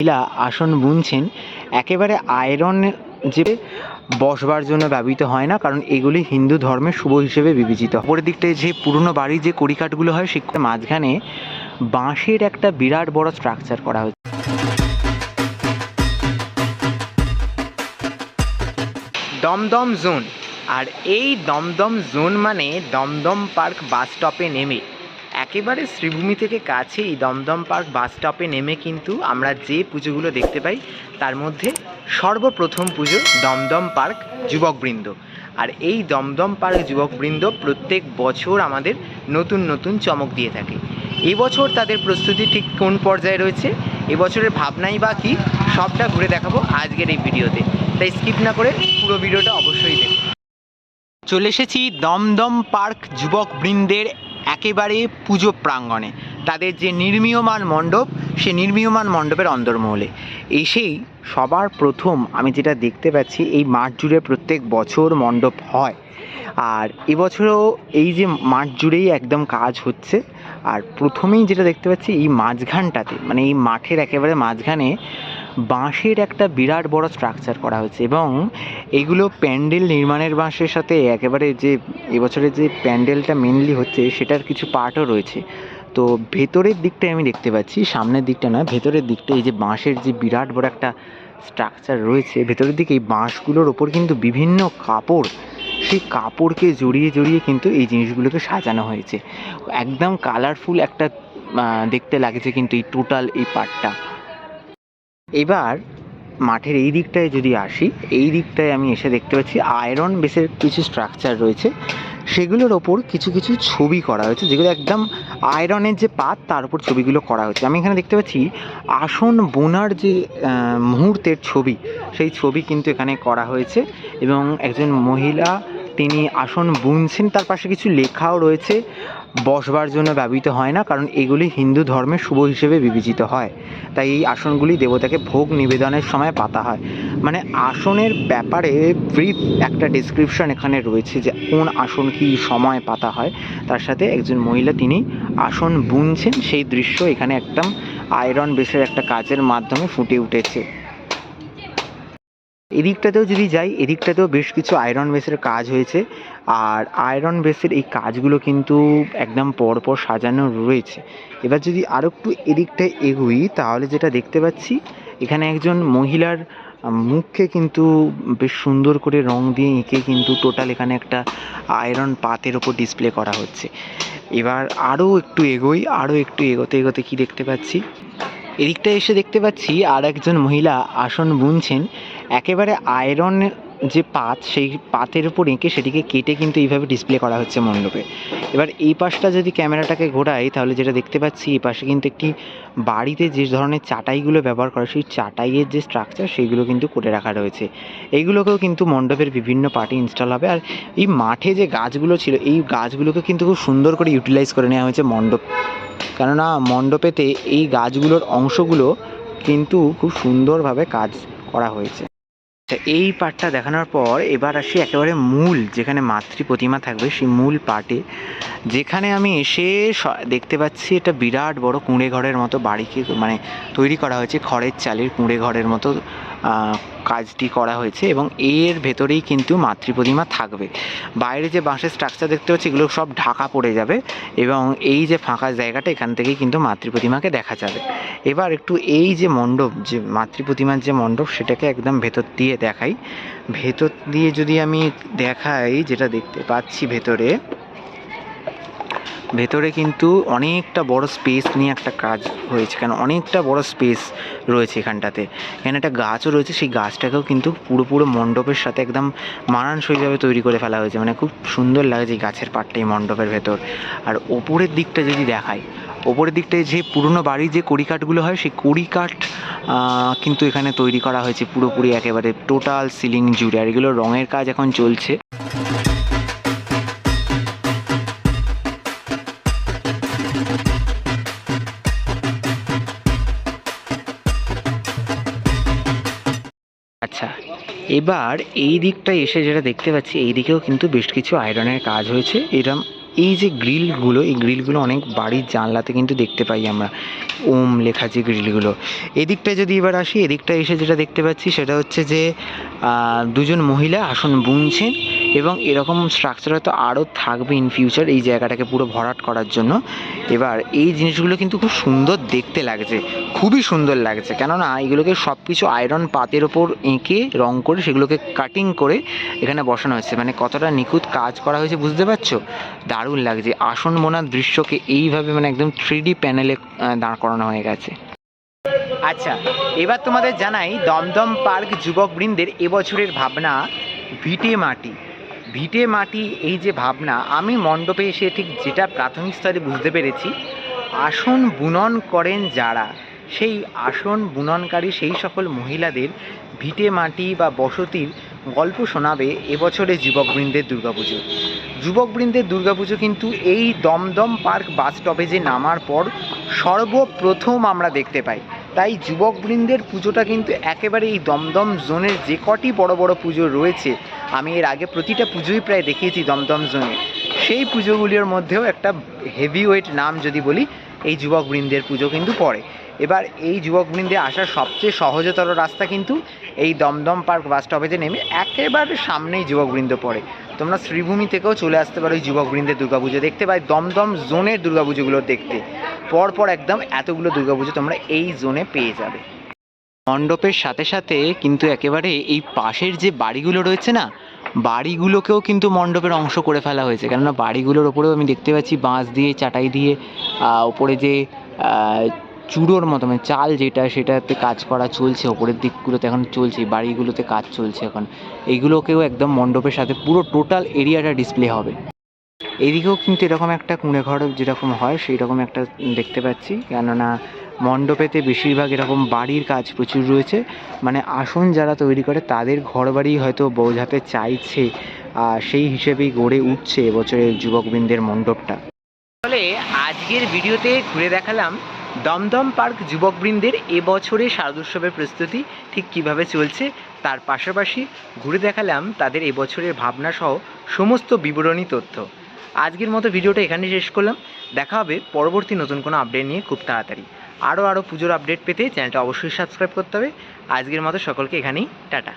মহিলা আসন বুনছেন একেবারে আয়রন যে বসবার জন্য ব্যবহৃত হয় না, কারণ এগুলি হিন্দু ধর্মের শুভ হিসেবে বিবেচিত। অপরের দিকটায় যে পুরনো বাড়ির যে কড়িকাঠগুলো হয় সেই মাঝখানে বাঁশের একটা বিরাট বড় স্ট্রাকচার করা হয়েছে। দমদম জোন, আর এই দমদম জোন মানে দমদম পার্ক বাস স্টপে নেমে একেবারে শ্রীভূমি থেকে কাছেই দমদম পার্ক বাস স্টপে নেমে কিন্তু আমরা যে পুজোগুলো দেখতে পাই তার মধ্যে সর্বপ্রথম পুজো দমদম পার্ক যুবকবৃন্দ। আর এই দমদম পার্ক যুবকবৃন্দ প্রত্যেক বছর আমাদের নতুন নতুন চমক দিয়ে থাকে। এবছর তাদের প্রস্তুতি ঠিক কোন পর্যায়ে রয়েছে, এবছরের ভাবনাই বা কী, সবটা ঘুরে দেখাবো আজকের এই ভিডিওতে, তাই স্কিপ না করে পুরো ভিডিওটা অবশ্যই দেখুন। চলে এসেছি দমদম পার্ক যুবকবৃন্দের একেবারে পুজো প্রাঙ্গণে, তাদের যে নির্মীয়মান মণ্ডপ, সে নির্মীয়মান মণ্ডপের অন্দরমহলে এসেই সবার প্রথম আমি যেটা দেখতে পাচ্ছি, এই মাঠ জুড়ে প্রত্যেক বছর মণ্ডপ হয়, আর এবছরও এই যে মাঠ জুড়েই একদম কাজ হচ্ছে। আর প্রথমেই যেটা দেখতে পাচ্ছি, এই মাঝখানটাতে মানে এই মাঠের একেবারে মাঝখানে বাঁশের একটা বিরাট বড় স্ট্রাকচার করা হয়েছে, এবং এগুলো প্যান্ডেল নির্মাণের বাঁশের সাথে একেবারে যে এবছরের যে প্যান্ডেলটা মেনলি হচ্ছে সেটার কিছু পার্টও রয়েছে। তো ভেতরের দিকটায় আমি দেখতে পাচ্ছি, সামনের দিকটা না, ভেতরের দিকটা এই যে বাঁশের যে বিরাট বড় একটা স্ট্রাকচার রয়েছে, ভেতরের দিকে এই বাঁশগুলোর ওপর কিন্তু বিভিন্ন কাপড়, সেই কাপড়কে জড়িয়ে জড়িয়ে কিন্তু এই জিনিসগুলোকে সাজানো হয়েছে। একদম কালারফুল একটা দেখতে লাগছে কিন্তু এই টোটাল এই পার্টটা। এবার মাঠের এই দিকটায় যদি আসি, এই দিকটায় আমি এসে দেখতে পাচ্ছি আয়রন বেসের কিছু স্ট্রাকচার রয়েছে, সেগুলোর ওপর কিছু কিছু ছবি করা হয়েছে, যেগুলো একদম আয়রনের যে পাত তার উপর ছবিগুলো করা হয়েছে। আমি এখানে দেখতে পাচ্ছি আসন বোনার যে মুহূর্তের ছবি, সেই ছবি কিন্তু এখানে করা হয়েছে, এবং একজন মহিলা তিনি আসন বুনছেন, তার পাশে কিছু লেখাও রয়েছে, বসবার জন্য ব্যবহৃত হয় না, কারণ এগুলি হিন্দু ধর্মের শুভ হিসেবে বিবেচিত হয়, তাই এই আসনগুলি দেবতাকে ভোগ নিবেদনের সময় পাতা হয়। মানে আসনের ব্যাপারে ব্রিফ একটা ডেসক্রিপশন এখানে রয়েছে, যে কোন আসন কী সময় পাতা হয়, তার সাথে একজন মহিলা তিনি আসন বুনছেন, সেই দৃশ্য এখানে একদম আয়রন বেসের একটা কাজের মাধ্যমে ফুটে উঠেছে। এদিকটাতেও যদি যাই, এদিকটাতেও বেশ কিছু আয়রন বেসের কাজ হয়েছে, আর আয়রন বেসের এই কাজগুলো কিন্তু একদম পরপর সাজানো রয়েছে। এবার যদি আরও একটু এদিকটায় এগোই, তাহলে যেটা দেখতে পাচ্ছি, এখানে একজন মহিলার মুখকে কিন্তু বেশ সুন্দর করে রং দিয়ে এঁকে কিন্তু টোটাল এখানে একটা আয়রন পাতের ওপর ডিসপ্লে করা হচ্ছে। এবার আরও একটু এগোই, আরও একটু এগোতে এগোতে কি দেখতে পাচ্ছি, এদিকটা এসে দেখতে পাচ্ছি আর একজন মহিলা আসন বুনছেন, একেবারে আয়রন যে পাত, সেই পাতের উপর এঁকে সেটিকে কেটে কিন্তু এইভাবে ডিসপ্লে করা হচ্ছে মণ্ডপে। এবার এই পাশটা যদি ক্যামেরাটাকে ঘোরাই, তাহলে যেটা দেখতে পাচ্ছি, এই পাশে কিন্তু একটি বাড়িতে যে ধরনের চাটাইগুলো ব্যবহার করা, সেই চাটাইয়ের যে স্ট্রাকচার সেইগুলো কিন্তু করে রাখা রয়েছে। এইগুলোকেও কিন্তু মণ্ডপের বিভিন্ন পার্টে ইনস্টল হবে। আর এই মাঠে যে গাছগুলো ছিল, এই গাছগুলোকে কিন্তু খুব সুন্দর করে ইউটিলাইজ করে নেওয়া হয়েছে মণ্ডপ, কেননা মণ্ডপেতে এই গাছগুলোর অংশগুলো কিন্তু খুব সুন্দরভাবে কাজ করা হয়েছে। এই পার্টটা দেখানোর পর এবার আসি একেবারে মূল, যেখানে মাতৃ প্রতিমা থাকবে, সেই মূল পার্টে, যেখানে আমি এসে দেখতে পাচ্ছি এটা বিরাট বড় কুঁড়ে ঘরের মতো বাড়িকে মানে তৈরি করা হয়েছে, খড়ের চালের কুঁড়ে ঘরের মতো কাজটি করা হয়েছে, এবং এর ভেতরেই কিন্তু মাতৃ প্রতিমা থাকবে। বাইরে যে বাঁশের স্ট্রাকচার দেখতে পাচ্ছি, এগুলো সব ঢাকা পড়ে যাবে, এবং এই যে ফাঁকা জায়গাটা, এখান থেকেই কিন্তু মাতৃ প্রতিমাকে দেখা যাবে। এবার একটু এই যে মণ্ডপ, যে মাতৃ প্রতিমার যে মণ্ডপ, সেটাকে একদম ভেতর দিয়ে দেখাই। ভেতর দিয়ে যদি আমি দেখাই, যেটা দেখতে পাচ্ছি ভেতরে কিন্তু অনেকটা বড় স্পেস নিয়ে একটা কাজ হয়েছে, কেন অনেকটা বড় স্পেস রয়েছে এখানটাতে। এখানে একটা গাছও রয়েছে, সেই গাছটাকেও কিন্তু পুরো মণ্ডপের সাথে একদম মানানসইভাবে তৈরি করে ফেলা হয়েছে, মানে খুব সুন্দর লাগছে এই গাছের পাটটা এই মণ্ডপের ভেতর। আর ওপরের দিকটা যদি দেখাই, ওপরের দিকটায় যে পুরনো বাড়ির যে কড়িকাঠগুলো হয়, সেই কড়িকাঠ কিন্তু এখানে তৈরি করা হয়েছে পুরোপুরি একেবারে টোটাল সিলিং জুড়ে, আর এগুলো রঙের কাজ এখন চলছে। আচ্ছা, এবার এই দিকটায় এসে যেটা দেখতে পাচ্ছি, এই দিকেও কিন্তু বেশ কিছু আয়রনের কাজ হয়েছে। এরম এই যে গ্রিলগুলো, এই গ্রিলগুলো অনেক বাড়ির জানলাতে কিন্তু দেখতে পাই আমরা, ওম লেখা যে গ্রিলগুলো। এদিকটায় যদি এবার আসি, এদিকটায় এসে যেটা দেখতে পাচ্ছি সেটা হচ্ছে যে দুজন মহিলা আসন বুনছেন, এবং এরকম স্ট্রাকচার হয়তো আরও থাকবে ইন ফিউচার এই জায়গাটাকে পুরো ভরাট করার জন্য। এবার এই জিনিসগুলো কিন্তু খুব সুন্দর দেখতে লাগছে, খুবই সুন্দর লাগছে, কেননা এগুলোকে সব কিছু আয়রন পাতের ওপর এঁকে রং করে সেগুলোকে কাটিং করে এখানে বসানো হয়েছে। মানে কতটা নিখুঁত কাজ করা হয়েছে বুঝতে পারছো? দারুণ লাগছে। আসন বোনার দৃশ্যকে এইভাবে মানে একদম 3D প্যানেলে দাঁড় করানো হয়ে গেছে। আচ্ছা, এবার তোমাদের জানাই দমদম পার্ক যুবকবৃন্দের এবছরের ভাবনা ভিটে মাটি। ভিটে মাটি এই যে ভাবনা, আমি মণ্ডপে এসে ঠিক যেটা প্রাথমিক স্তরে বুঝতে পেরেছি, আসন বুনন করেন যারা, সেই আসন বুননকারী সেই সকল মহিলাদের ভিটে মাটি বা বসতির গল্প শোনাবে এবছরে যুবকবৃন্দের দুর্গাপুজো। যুবকবৃন্দের দুর্গাপুজো কিন্তু এই দমদম পার্ক বাস স্টপেজে নামার পর সর্বপ্রথম আমরা দেখতে পাই। তাই যুবকবৃন্দের পুজোটা কিন্তু একেবারে এই দমদম জোনের যে কটি বড় বড় পুজো রয়েছে, আমি এর আগে প্রতিটা পুজোই প্রায় দেখিয়েছি দমদম জোনে, সেই পুজোগুলির মধ্যেও একটা হেভিওয়েট নাম যদি বলি, এই যুবকবৃন্দের পুজো কিন্তু পড়ে। এবার এই যুবকবৃন্দে আসার সবচেয়ে সহজতর রাস্তা কিন্তু এই দমদম পার্ক বাস স্টপেজে নেমে একেবারে সামনেই যুবকবৃন্দ পড়ে। তোমরা শ্রীভূমি থেকেও চলে আসতে পারো এই যুবকবৃন্দের দুর্গাপুজো দেখতে, বা দমদম জোনের দুর্গাপুজোগুলো দেখতে। পরপর একদম এতগুলো দুর্গাপুজো তোমরা এই জোনে পেয়ে যাবে। মণ্ডপের সাথে সাথে কিন্তু একেবারে এই পাশের যে বাড়িগুলো রয়েছে না, বাড়িগুলোকেও কিন্তু মণ্ডপের অংশ করে ফেলা হয়েছে। কেননা বাড়িগুলোর ওপরেও আমি দেখতে পাচ্ছি বাঁশ দিয়ে চাটাই দিয়ে ওপরে যে চূড়োর মতো মানে চাল যেটা, সেটাতে কাজ করা চলছে, ওপরের দিকগুলোতে এখন চলছে, বাড়িগুলোতে কাজ চলছে এখন। এইগুলোকেও একদম মণ্ডপের সাথে পুরো টোটাল এরিয়াটা ডিসপ্লে হবে। এদিকেও কিন্তু এরকম একটা কুঁড়ে ঘর যেরকম হয় সেই রকম একটা দেখতে পাচ্ছি, কেননা মণ্ডপেতে বেশিরভাগ এরকম বাড়ির কাজ প্রচুর রয়েছে। মানে আসন যারা তৈরি করে তাদের ঘর বাড়ি হয়তো বোঝাতে চাইছে, সেই হিসেবেই গড়ে উঠছে এবছরের যুবকবৃন্দের মণ্ডপটা। তাহলে আজকের ভিডিওতে ঘুরে দেখালাম দমদম পার্ক যুবকবৃন্দের এবছরের শারদোৎসবের প্রস্তুতি ঠিক কিভাবে চলছে, তার পাশাপাশি ঘুরে দেখালাম তাদের এবছরের ভাবনা সহ সমস্ত বিবরণী তথ্য। আজকের মতো ভিডিওটা এখানে শেষ করলাম। দেখা হবে পরবর্তী নতুন কোনো আপডেট নিয়ে খুব তাড়াতাড়ি। আরও পুজোর আপডেট পেতে চ্যানেলটা অবশ্যই সাবস্ক্রাইব করতে হবে। আজকের মতো সকলকে এখানেই টাটা।